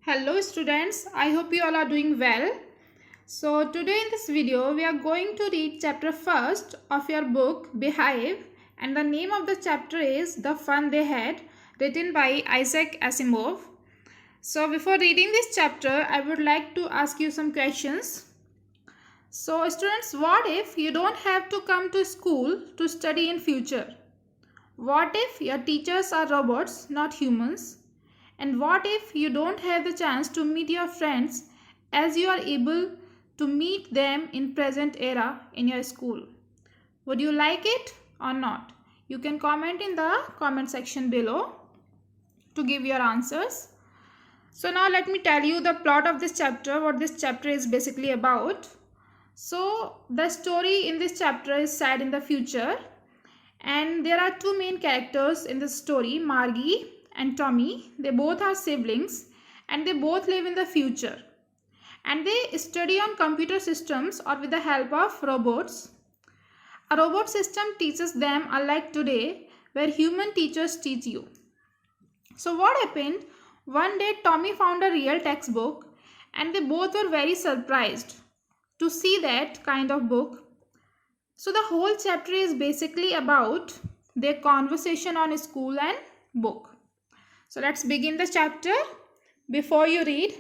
Hello students, I hope you all are doing well. So today in this video we are going to read chapter first of your book Behave, and the name of the chapter is The Fun They Had, written by Isaac Asimov. So before reading this chapter I would like to ask you some questions. So students, what if you don't have to come to school to study in future? What if your teachers are robots, not humans? And what if you don't have the chance to meet your friends as you are able to meet them in present era in your school? Would you like it or not? You can comment in the comment section below to give your answers. So now let me tell you the plot of this chapter, what this chapter is basically about. So the story in this chapter is set in the future, and there are two main characters in the story, Margie and Tommy. They both are siblings and they both live in the future, and they study on computer systems or with the help of robots. A robot system teaches them, unlike today where human teachers teach you. So what happened? One day Tommy found a real textbook and they both were very surprised to see that kind of book. So the whole chapter is basically about their conversation on school and book. So let's begin the chapter. Before you read,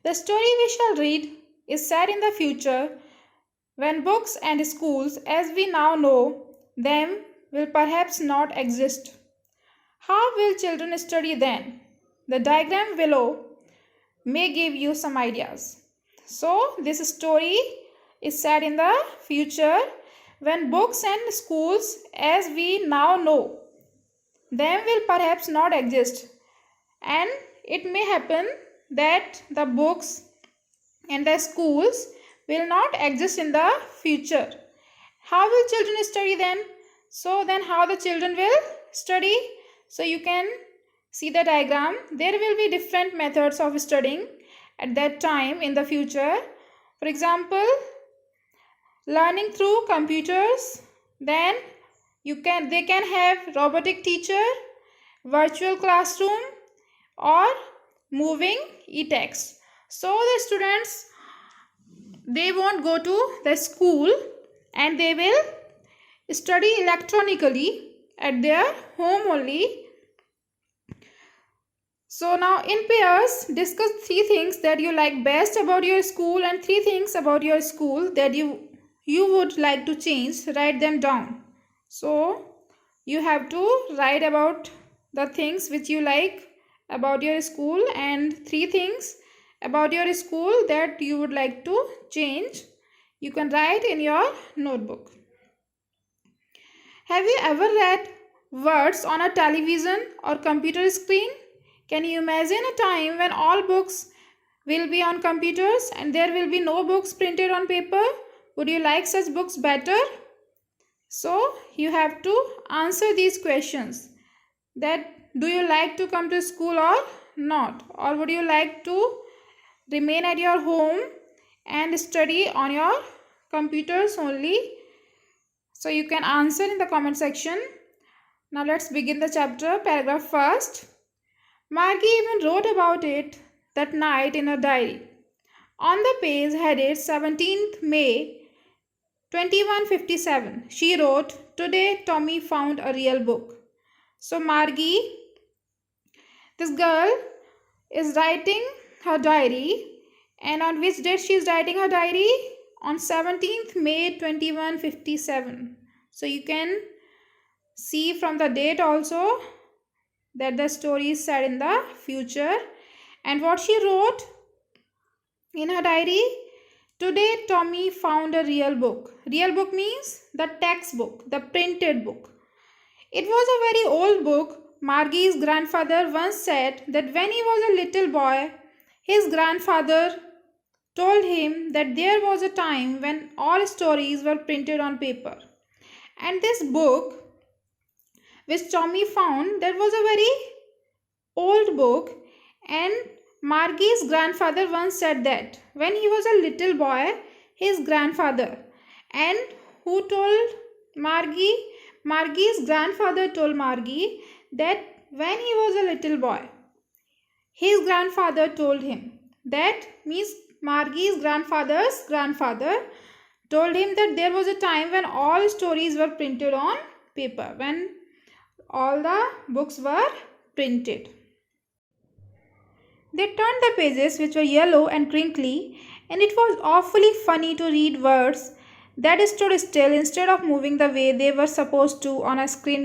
the story we shall read is set in the future when books and schools as we now know them will perhaps not exist. How will children study then? The diagram below may give you some ideas. So this story is set in the future when books and schools as we now know them will perhaps not exist, and it may happen that the books and the schools will not exist in the future. How will children study then? So then how the children will study? So you can see the diagram. There will be different methods of studying at that time in the future. For example, learning through computers, then they can have robotic teacher, virtual classroom, or moving e-text. So the students, they won't go to the school and they will study electronically at their home only. So now in pairs, discuss 3 things that you like best about your school and 3 things about your school that you would like to change. Write them down. So you have to write about the things which you like about your school and 3 things about your school that you would like to change. You can write in your notebook. Have you ever read words on a television or computer screen? Can you imagine a time when all books will be on computers and there will be no books printed on paper? Would you like such books better? So you have to answer these questions. That do you like to come to school or not? Or would you like to remain at your home and study on your computers only? So you can answer in the comment section. Now let's begin the chapter. Paragraph first. Margie even wrote about it that night in her diary. On the page headed 17th May 2157, she wrote, "Today Tommy found a real book." So Margie, this girl, is writing her diary, and on which date she is writing her diary? On 17th May 2157. So you can see from the date also that the story is set in the future. And what she wrote in her diary? Today Tommy found a real book. Real book means the textbook, the printed book. It was a very old book. Margie's grandfather once said that when he was a little boy, his grandfather told him that there was a time when all stories were printed on paper. And this book which Tommy found, that was a very old book, and Margie's grandfather once said that when he was a little boy, his grandfather, and who told Margie? Margie's grandfather told Margie that when he was a little boy, his grandfather told him. That means Margie's grandfather's grandfather told him that there was a time when all stories were printed on paper, when all the books were printed. They turned the pages, which were yellow and crinkly, and it was awfully funny to read words that stood still instead of moving the way they were supposed to on a screen.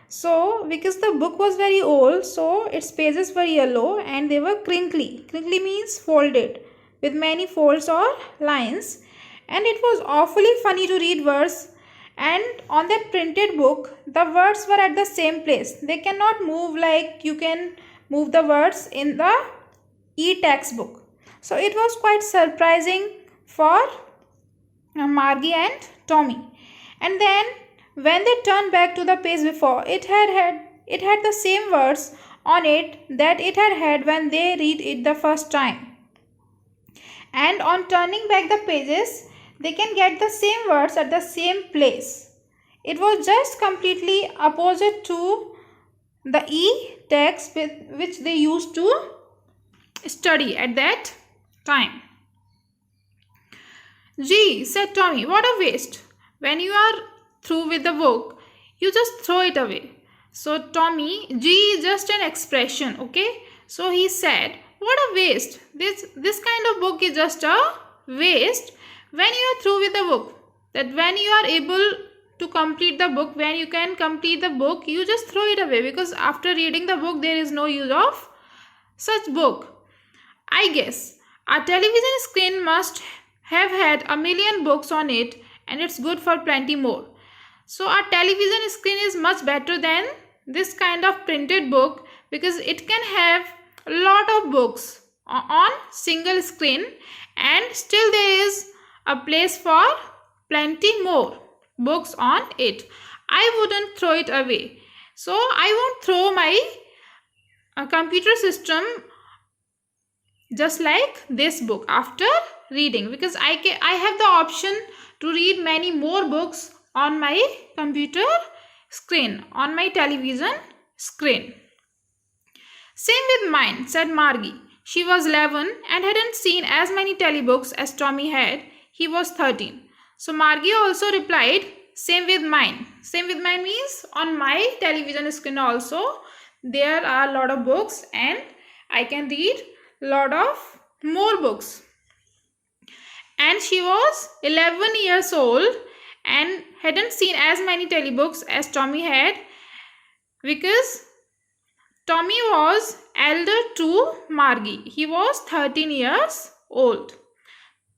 So, because the book was very old, so its pages were yellow and they were crinkly. Crinkly means folded, with many folds or lines. And it was awfully funny to read words. And on that printed book, the words were at the same place. They cannot move like you can move the words in the e-textbook. So it was quite surprising for Margie and Tommy. And then when they turned back to the page before, it had the same words on it that it had when they read it the first time. And on turning back the pages, they can get the same words at the same place. It was just completely opposite to the e-text which they used to study at that time. "Gee," said Tommy, "what a waste. When you are through with the book, you just throw it away." So Tommy, "gee" is just an expression, okay? So he said, "What a waste. This kind of book is just a waste when you are through with the book. That when you are able to complete the book, when you can complete the book, you just throw it away, because after reading the book, there is no use of such book. I guess our television screen must have had a million books on it, and it's good for plenty more. So our television screen is much better than this kind of printed book, because it can have a lot of books on single screen, and still there is a place for plenty more books on it. I wouldn't throw it away. So I won't throw my computer system just like this book after reading, because I have the option to read many more books on my computer screen, on my television screen." "Same with mine," said Margie. She was 11 and hadn't seen as many telebooks as Tommy had. He was 13. So Margie also replied, "Same with mine." Same with mine means on my television screen also there are a lot of books, and I can read a lot of more books. And she was 11 years old and hadn't seen as many telebooks as Tommy had, because Tommy was elder to Margie. He was 13 years old.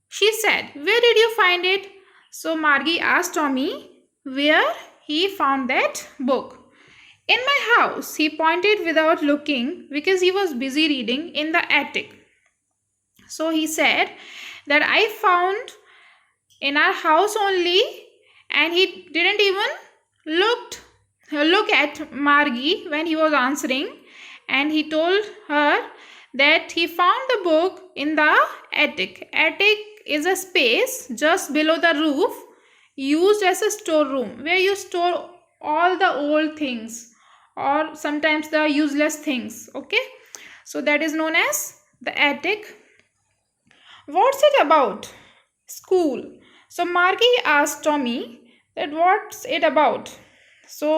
She said, "Where did you find it?" So Margie asked Tommy where he found that book. "In my house," he pointed without looking, because he was busy reading, "in the attic." So he said that I found in our house only, and he didn't even look at Margie when he was answering, and he told her that he found the book in the attic. Attic is a space just below the roof used as a storeroom, where you store all the old things or sometimes the useless things, okay? So that is known as the attic. "What's it about?" "School." So Margie asked Tommy that what's it about. So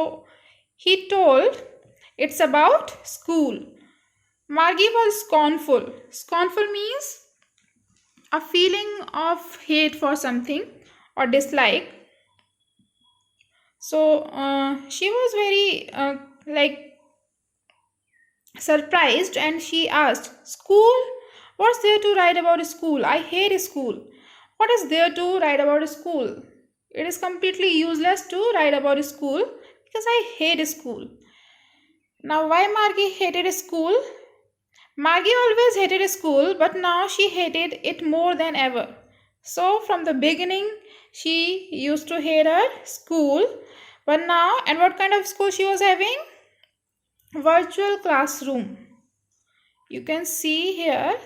he told it's about school. Margie was scornful. Scornful means a feeling of hate for something or dislike. So she was very surprised, and she asked, "School? What's there to write about school? I hate school. What is there to write about school? It is completely useless to write about school, because I hate school." Now, why Margie hated school? Margie always hated school, but now she hated it more than ever. So from the beginning, she used to hate her school, but now, and what kind of school she was having? Virtual classroom. You can see here,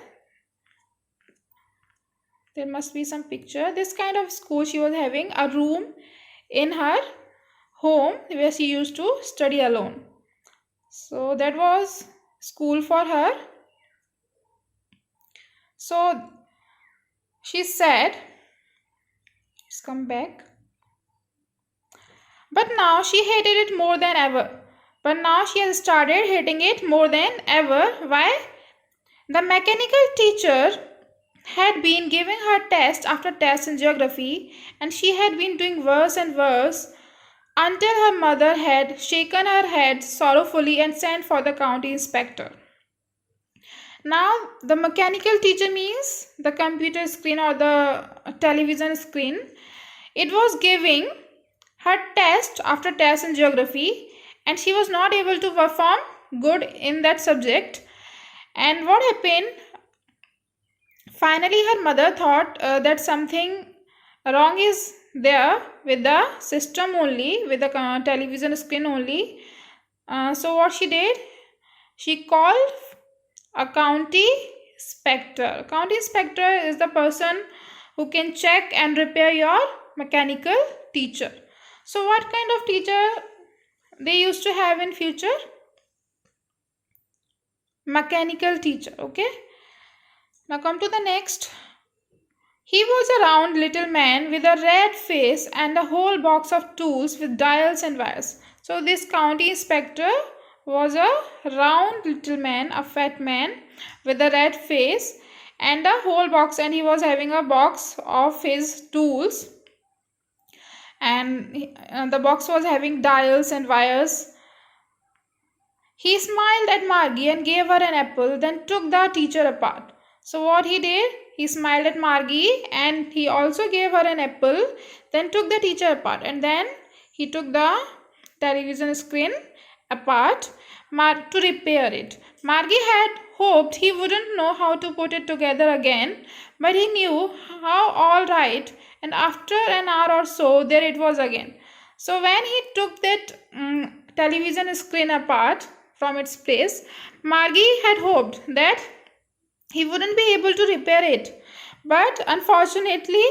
there must be some picture. This kind of school she was having, a room in her home where she used to study alone. So that was school for her. So she said, let's come back. But now she hated it more than ever. But now she has started hating it more than ever. Why? The mechanical teacher had been giving her test after test in geography, and she had been doing worse and worse until her mother had shaken her head sorrowfully and sent for the county inspector. Now, the mechanical teacher means the computer screen or the television screen. It was giving her test after test in geography, and she was not able to perform good in that subject. And what happened? Finally, her mother thought that something wrong is there with the system only, with the television screen only. So what she did? She called a county inspector. County inspector is the person who can check and repair your mechanical teacher. So what kind of teacher they used to have in future? Mechanical teacher. Okay. Now come to the next. He was a round little man with a red face and a whole box of tools with dials and wires. So this county inspector was a round little man, a fat man with a red face and a whole box, and he was having a box of his tools, and the box was having dials and wires. He smiled at Margie and gave her an apple, then took the teacher apart. So what he did? He smiled at Margie and he also gave her an apple, then took the teacher apart, and then he took the television screen apart to repair it. Margie had hoped he wouldn't know how to put it together again, but he knew how all right, and after an hour or so, there it was again. So when he took that television screen apart from its place, Margie had hoped that he wouldn't be able to repair it, but unfortunately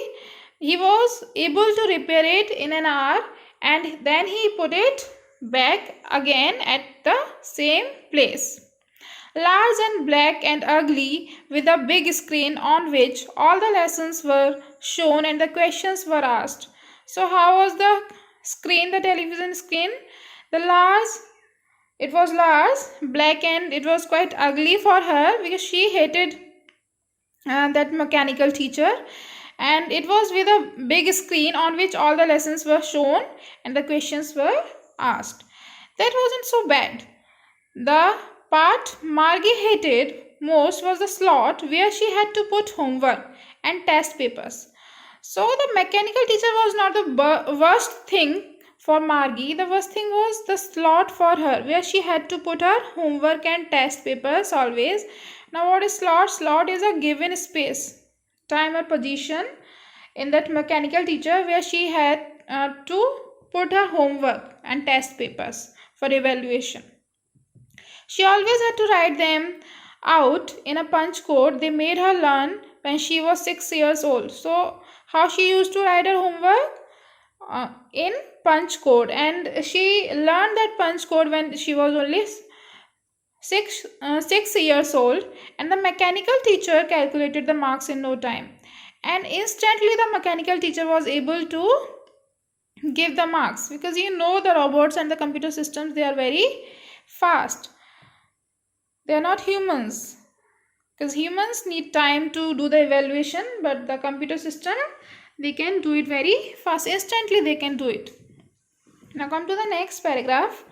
he was able to repair it in an hour, and then he put it back again at the same place. Large and black and ugly, with a big screen on which all the lessons were shown and the questions were asked. So how was the screen, the television screen? It was large, black, and it was quite ugly for her because she hated that mechanical teacher. And it was with a big screen on which all the lessons were shown and the questions were asked. That wasn't so bad. The part Margie hated most was the slot where she had to put homework and test papers. So the mechanical teacher was not the worst thing for Margie. The worst thing was the slot for her where she had to put her homework and test papers always. Now what is slot? Slot is a given space, time or position in that mechanical teacher where she had to put her homework and test papers for evaluation. She always had to write them out in a punch code they made her learn when she was 6 years old. So how she used to write her homework? In punch code, and she learned that punch code when she was only 6 years old, and the mechanical teacher calculated the marks in no time, and instantly the mechanical teacher was able to give the marks, because the robots and the computer systems, they are very fast. They are not humans, because humans need time to do the evaluation, but the computer system, they can do it very fast. Instantly they can do it. Now come to the next paragraph.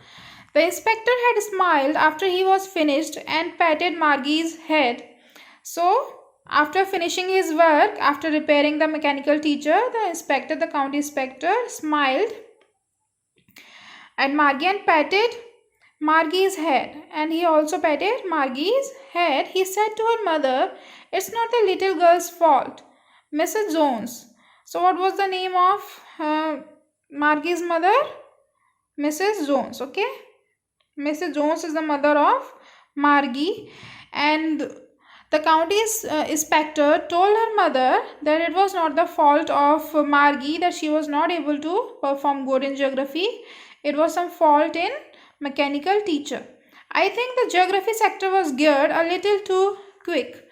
The inspector had smiled after he was finished and patted Margie's head. So after finishing his work, after repairing the mechanical teacher, the county inspector, smiled at Margie and patted Margie's head, and he also patted Margie's head. He said to her mother, "It's not the little girl's fault, Mrs. Jones." So what was the name of Margie's mother? Mrs. Jones. Okay, Mrs. Jones is the mother of Margie, and the county inspector told her mother that it was not the fault of Margie that she was not able to perform good in geography. It was some fault in mechanical teacher. I think the geography sector was geared a little too quick.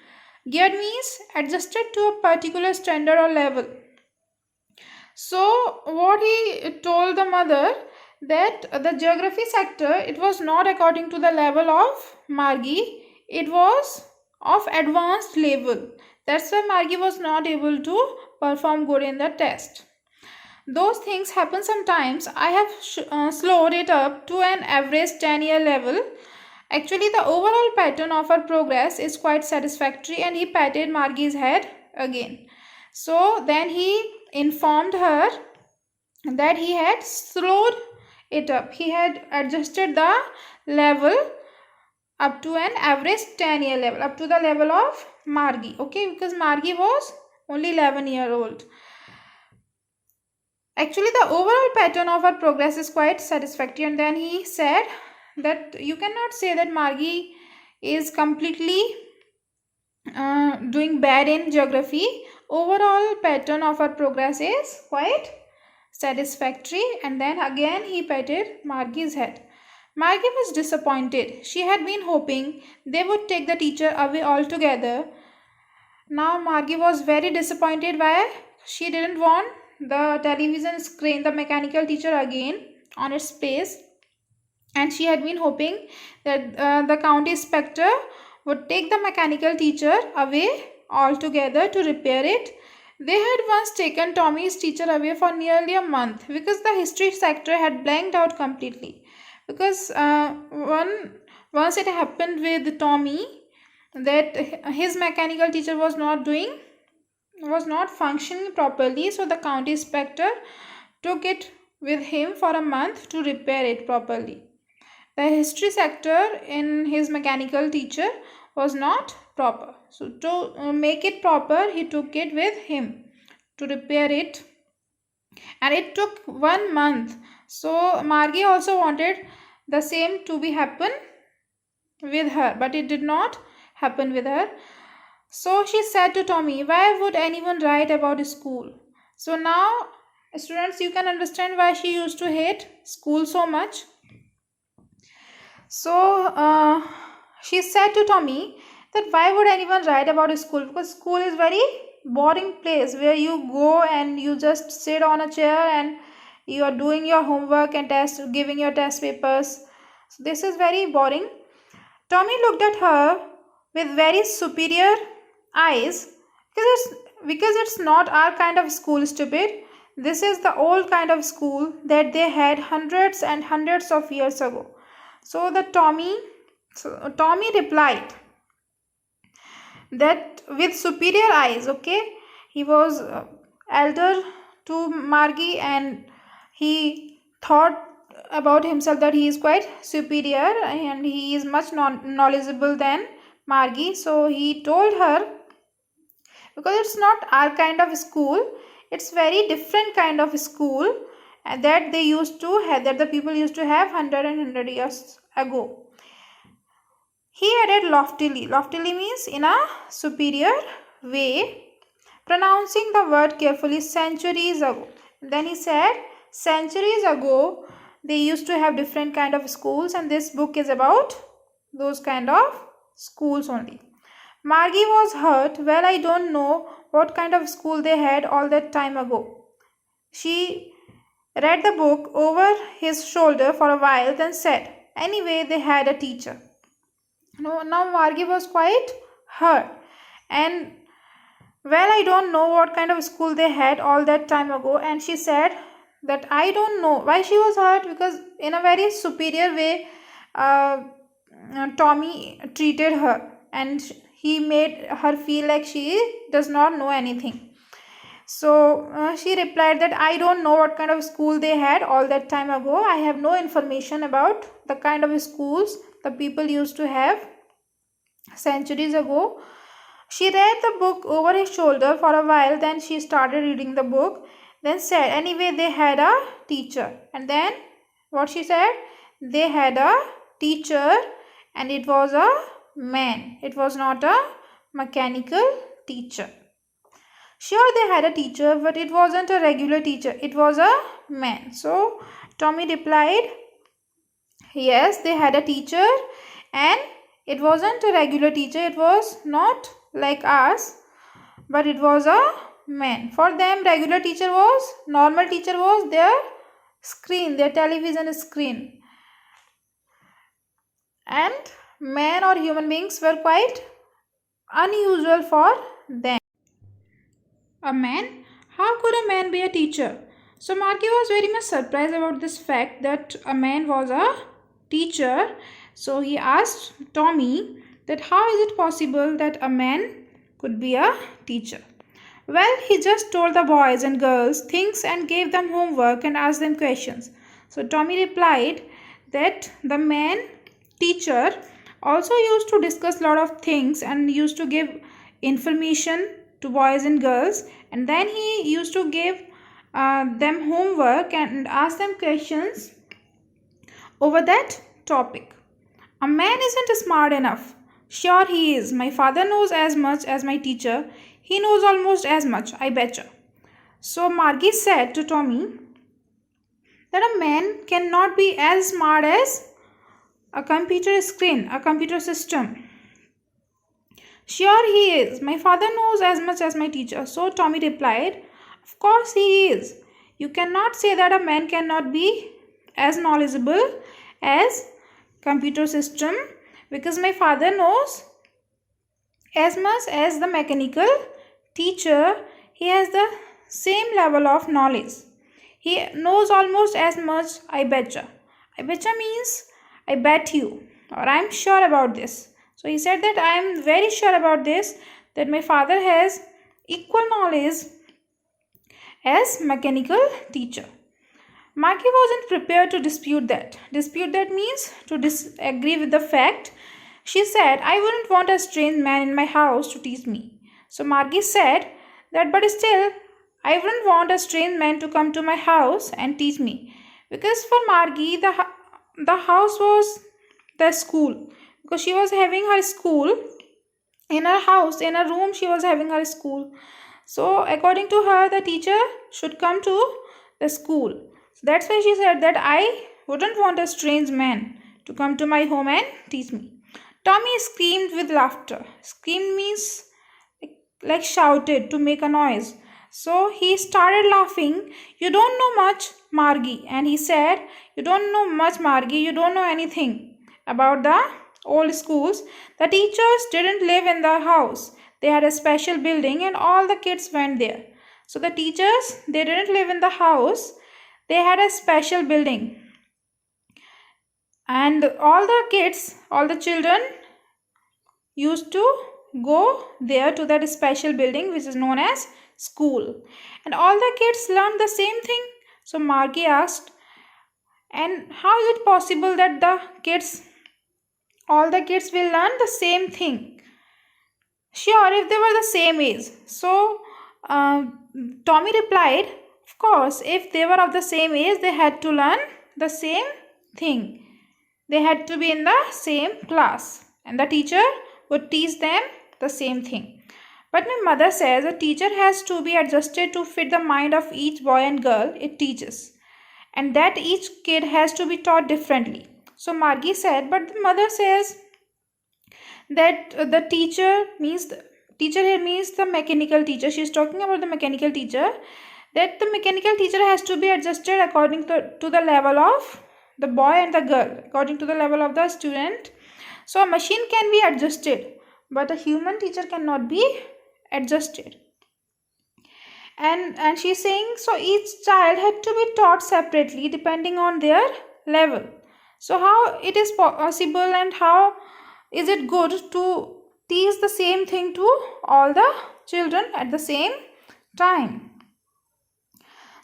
Geared means adjusted to a particular standard or level. So what he told the mother, that the geography sector, it was not according to the level of Margie, it was of advanced level. That's why Margie was not able to perform good in the test. Those things happen sometimes. I have slowed it up to an average 10-year level. Actually, the overall pattern of her progress is quite satisfactory, and he patted Margie's head again. So then he informed her that he had slowed it up. He had adjusted the level up to an average 10-year level, up to the level of Margie. Okay, because Margie was only 11-year-old. Actually, the overall pattern of her progress is quite satisfactory. And then he said that you cannot say that Margie is completely doing bad in geography. Overall pattern of her progress is quite satisfactory. And then again he patted Margie's head. Margie was disappointed. She had been hoping they would take the teacher away altogether. Now Margie was very disappointed. Why? She didn't want the television screen, the mechanical teacher, again on its place, and she had been hoping that the county inspector would take the mechanical teacher away altogether to repair it. They had once taken Tommy's teacher away for nearly a month because the history sector had blanked out completely. Because once it happened with Tommy that his mechanical teacher was not functioning properly, so the county inspector took it with him for a month to repair it properly. The history sector in his mechanical teacher was not proper, so to make it proper he took it with him to repair it, and it took 1 month. So Margie also wanted the same to be happen with her, but it did not happen with her. So she said to Tommy, why would anyone write about school? So now students, you can understand why she used to hate school so much. So she said to Tommy that why would anyone write about school? Because school is very boring place where you go and you just sit on a chair and you are doing your homework and giving your test papers. So this is very boring. Tommy looked at her with very superior eyes, because it's not our kind of school, stupid. This is the old kind of school that they had hundreds and hundreds of years ago. So Tommy replied that with superior eyes. Okay, he was elder to Margie and he thought about himself that he is quite superior and he is much knowledgeable than Margie. So he told her, because it's not our kind of school, it's very different kind of school that they used to have, that the people used to have 100 years ago. He added loftily. Loftily means in a superior way, pronouncing the word carefully, centuries ago. Then he said, centuries ago they used to have different kind of schools, and this book is about those kind of schools only. Margie was hurt. Well, I don't know what kind of school they had all that time ago. She read the book over his shoulder for a while, then said, anyway, they had a teacher. Now Margie was quite hurt. And well, I don't know what kind of school they had all that time ago. And she said that I don't know why she was hurt, because in a very superior way Tommy treated her and he made her feel like she does not know anything. So she replied that I don't know what kind of school they had all that time ago. I have no information about the kind of schools the people used to have centuries ago. She read the book over his shoulder for a while, then she started reading the book, then said, anyway, they had a teacher. And then what she said, they had a teacher and it was a man. It was not a mechanical teacher. Sure, they had a teacher, but it wasn't a regular teacher. It was a man. So Tommy replied, yes, they had a teacher and it wasn't a regular teacher. It was not like us, but it was a man. For them, normal teacher was their screen, their television screen. And men or human beings were quite unusual for them. A man? How could a man be a teacher? So Marky was very much surprised about this fact that a man was a teacher. So he asked Tommy that how is it possible that a man could be a teacher? Well, he just told the boys and girls things and gave them homework and asked them questions. So Tommy replied that the man teacher also used to discuss a lot of things and used to give information to boys and girls, and then he used to give them homework and ask them questions over that topic. A man isn't smart enough. Sure he is. My father knows as much as my teacher. He knows almost as much, I betcha. So Margie said to Tommy that a man cannot be as smart as a computer screen, a computer system. Sure he is. My father knows as much as my teacher. So Tommy replied, of course he is. You cannot say that a man cannot be as knowledgeable as computer system, because my father knows as much as the mechanical teacher. He has the same level of knowledge. He knows almost as much, I betcha. I betcha means I bet you, or I'm sure about this. So he said that I am very sure about this, that my father has equal knowledge as mechanical teacher. Marky wasn't prepared to dispute that. Dispute that means to disagree with the fact. She said, I wouldn't want a strange man in my house to teach me. So Marky said that, but still, I wouldn't want a strange man to come to my house and teach me. Because for Margy, the house was the school. Because she was having her school in her house, in her room, she was having her school. So according to her, the teacher should come to the school. So that's why she said that I wouldn't want a strange man to come to my home and teach me. Tommy screamed with laughter. Screamed means like shouted, to make a noise. So he started laughing. You don't know much, Margy. And he said, you don't know much, Margy. You don't know anything about the old schools. The teachers didn't live in the house. They had a special building and all the kids went there. So the teachers, they didn't live in the house. They had a special building. And all the kids, all the children used to go there to that special building which is known as school. And all the kids learned the same thing. So Margy asked, and how is it possible that all the kids will learn the same thing? Sure, if they were the same age. So Tommy replied, of course, if they were of the same age, they had to learn the same thing. They had to be in the same class. And the teacher would teach them the same thing. But my mother says a teacher has to be adjusted to fit the mind of each boy and girl it teaches. And that each kid has to be taught differently. So Margy said, but the mother says that the teacher here means the mechanical teacher. She is talking about the mechanical teacher. That the mechanical teacher has to be adjusted according to the level of the boy and the girl, according to the level of the student. So a machine can be adjusted, but a human teacher cannot be adjusted. And she's saying, so each child had to be taught separately depending on their level. So how it is possible and how is it good to teach the same thing to all the children at the same time?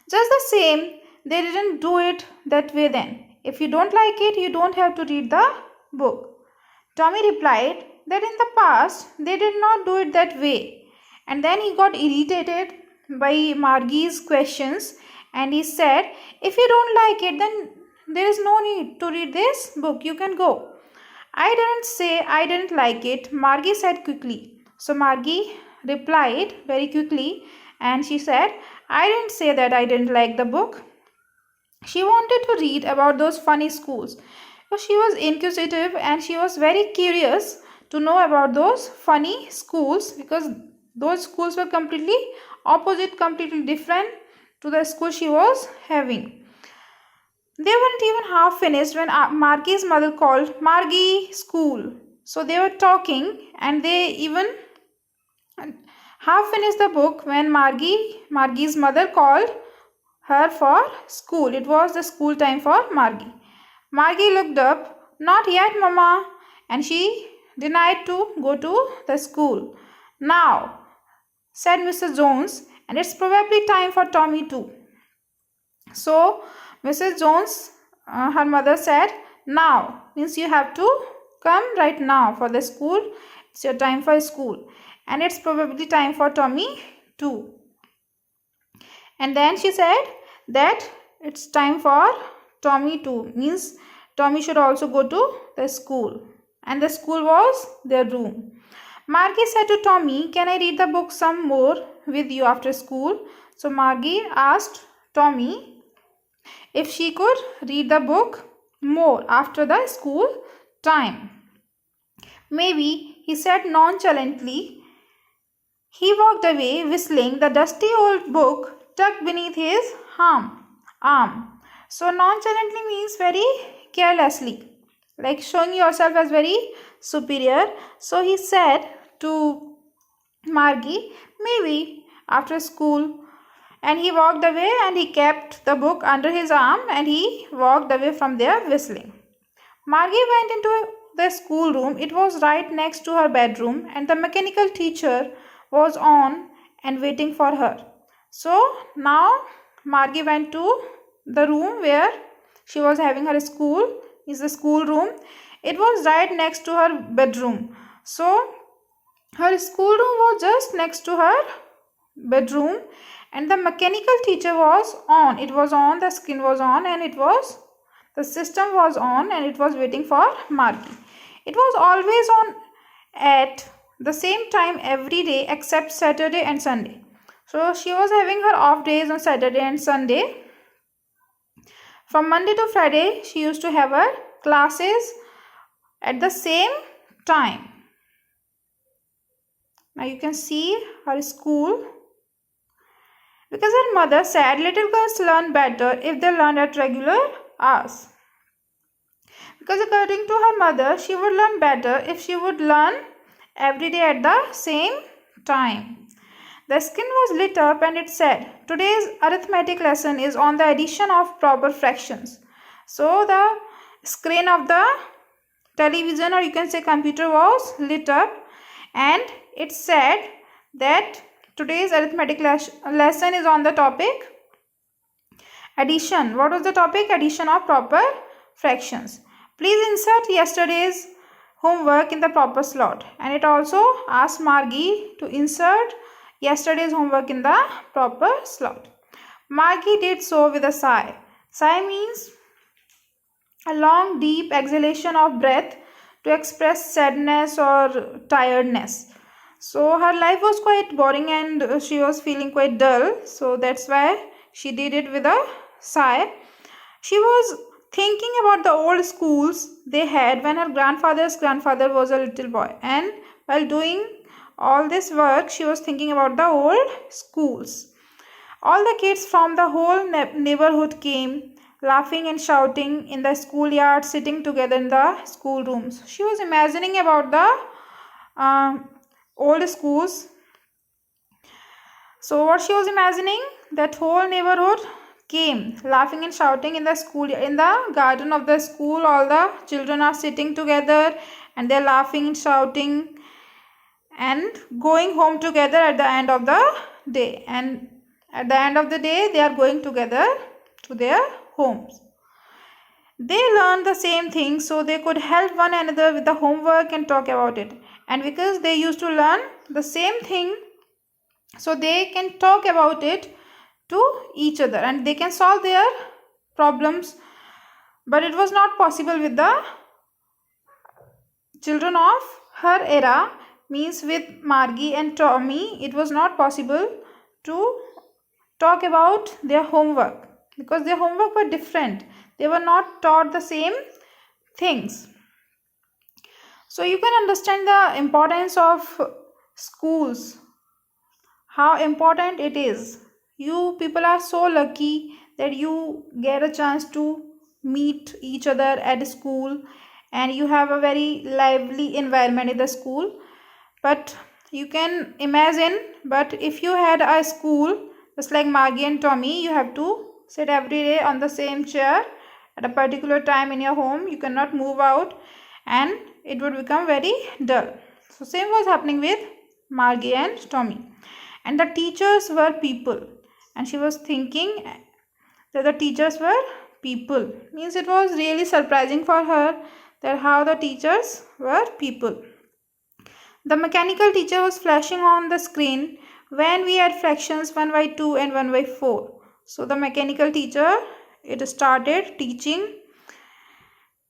Just the same, they didn't do it that way then. If you don't like it, you don't have to read the book. Tommy replied that in the past, they did not do it that way. And then he got irritated by Margy's questions and he said, if you don't like it, then there is no need to read this book. You can go. I didn't say I didn't like it, Margy said quickly. So Margy replied very quickly and she said, I didn't say that I didn't like the book. She wanted to read about those funny schools. So she was inquisitive and she was very curious to know about those funny schools, because those schools were completely opposite, completely different to the school she was having. They weren't even half finished when Margie's mother called, "Margie, school." So they were talking, and they even half finished the book when Margie's mother called her for school. It was the school time for Margie. Margie looked up. "Not yet, Mama," and she denied to go to the school. "Now," said Mrs. Jones, "and it's probably time for Tommy too." So Mrs. Jones, her mother said, "Now," means you have to come right now for the school. It's your time for school. And it's probably time for Tommy too. And then she said that it's time for Tommy too, means Tommy should also go to the school. And the school was their room. Margie said to Tommy, "Can I read the book some more with you after school?" So Margie asked Tommy if she could read the book more after the school time. "Maybe," he said nonchalantly. He walked away, whistling, the dusty old book tucked beneath his arm. So nonchalantly means very carelessly, like showing yourself as very superior. So he said to Margie, "Maybe after school." And he walked away, and he kept the book under his arm, and he walked away from there whistling. Margie went into the schoolroom. It was right next to her bedroom, and the mechanical teacher was on and waiting for her. So now Margie went to the room where she was having her school, is the schoolroom. It was right next to her bedroom. So her schoolroom was just next to her bedroom, and the mechanical teacher was on. It was on, the screen was on, and the system was on, and it was waiting for Margie. It was always on at the same time every day except Saturday and Sunday. So she was having her off days on Saturday and Sunday. From Monday to Friday, she used to have her classes at the same time. Now you can see her school. Because her mother said little girls learn better if they learn at regular hours. Because according to her mother, she would learn better if she would learn every day at the same time. The screen was lit up, and it said, "Today's arithmetic lesson is on the addition of proper fractions." So the screen of the television, or you can say computer, was lit up, and it said that today's arithmetic lesson is on the topic addition. What was the topic? Addition of proper fractions. Please insert yesterday's homework in the proper slot. And it also asked Margie to insert yesterday's homework in the proper slot. Margie did so with a sigh. Sigh means a long deep exhalation of breath to express sadness or tiredness. So her life was quite boring, and she was feeling quite dull. So that's why she did it with a sigh. She was thinking about the old schools they had when her grandfather's grandfather was a little boy. And while doing all this work, she was thinking about the old schools. All the kids from the whole neighborhood came, laughing and shouting in the schoolyard, sitting together in the schoolrooms. She was imagining about the old schools. So what she was imagining, that whole neighborhood came, laughing and shouting in the school, in the garden of the school. All the children are sitting together, and they're laughing and shouting and going home together at the end of the day. And at the end of the day, they are going together to their homes. They learned the same thing, so they could help one another with the homework and talk about it. And because they used to learn the same thing, so they can talk about it to each other, and they can solve their problems. But it was not possible with the children of her era, means with Margie and Tommy. It was not possible to talk about their homework, because their homework were different. They were not taught the same things. So you can understand the importance of schools, how important it is. You people are so lucky that you get a chance to meet each other at school, and you have a very lively environment in the school. But you can imagine, but if you had a school just like Margie and Tommy, you have to sit every day on the same chair at a particular time in your home. You cannot move out, and it would become very dull. So same was happening with Margie and Tommy. And the teachers were people, and she was thinking that the teachers were people. Means it was really surprising for her that how the teachers were people. The mechanical teacher was flashing on the screen when we had fractions 1 by 2 and 1 by 4. So the mechanical teacher, it started teaching.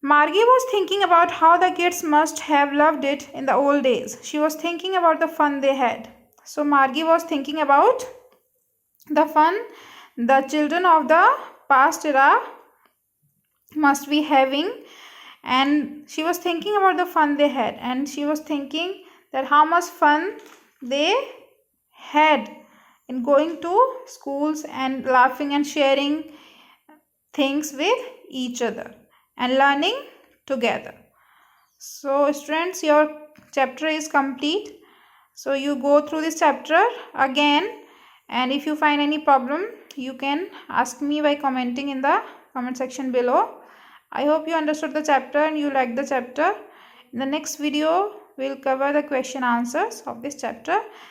Margie was thinking about how the kids must have loved it in the old days. She was thinking about the fun they had. So Margie was thinking about the fun the children of the past era must be having, and she was thinking about the fun they had, and she was thinking that how much fun they had in going to schools and laughing and sharing things with each other and learning together. So students, your chapter is complete. So you go through this chapter again, and if you find any problem, you can ask me by commenting in the comment section below. I hope you understood the chapter and you liked the chapter. In the next video, we'll cover the question answers of this chapter.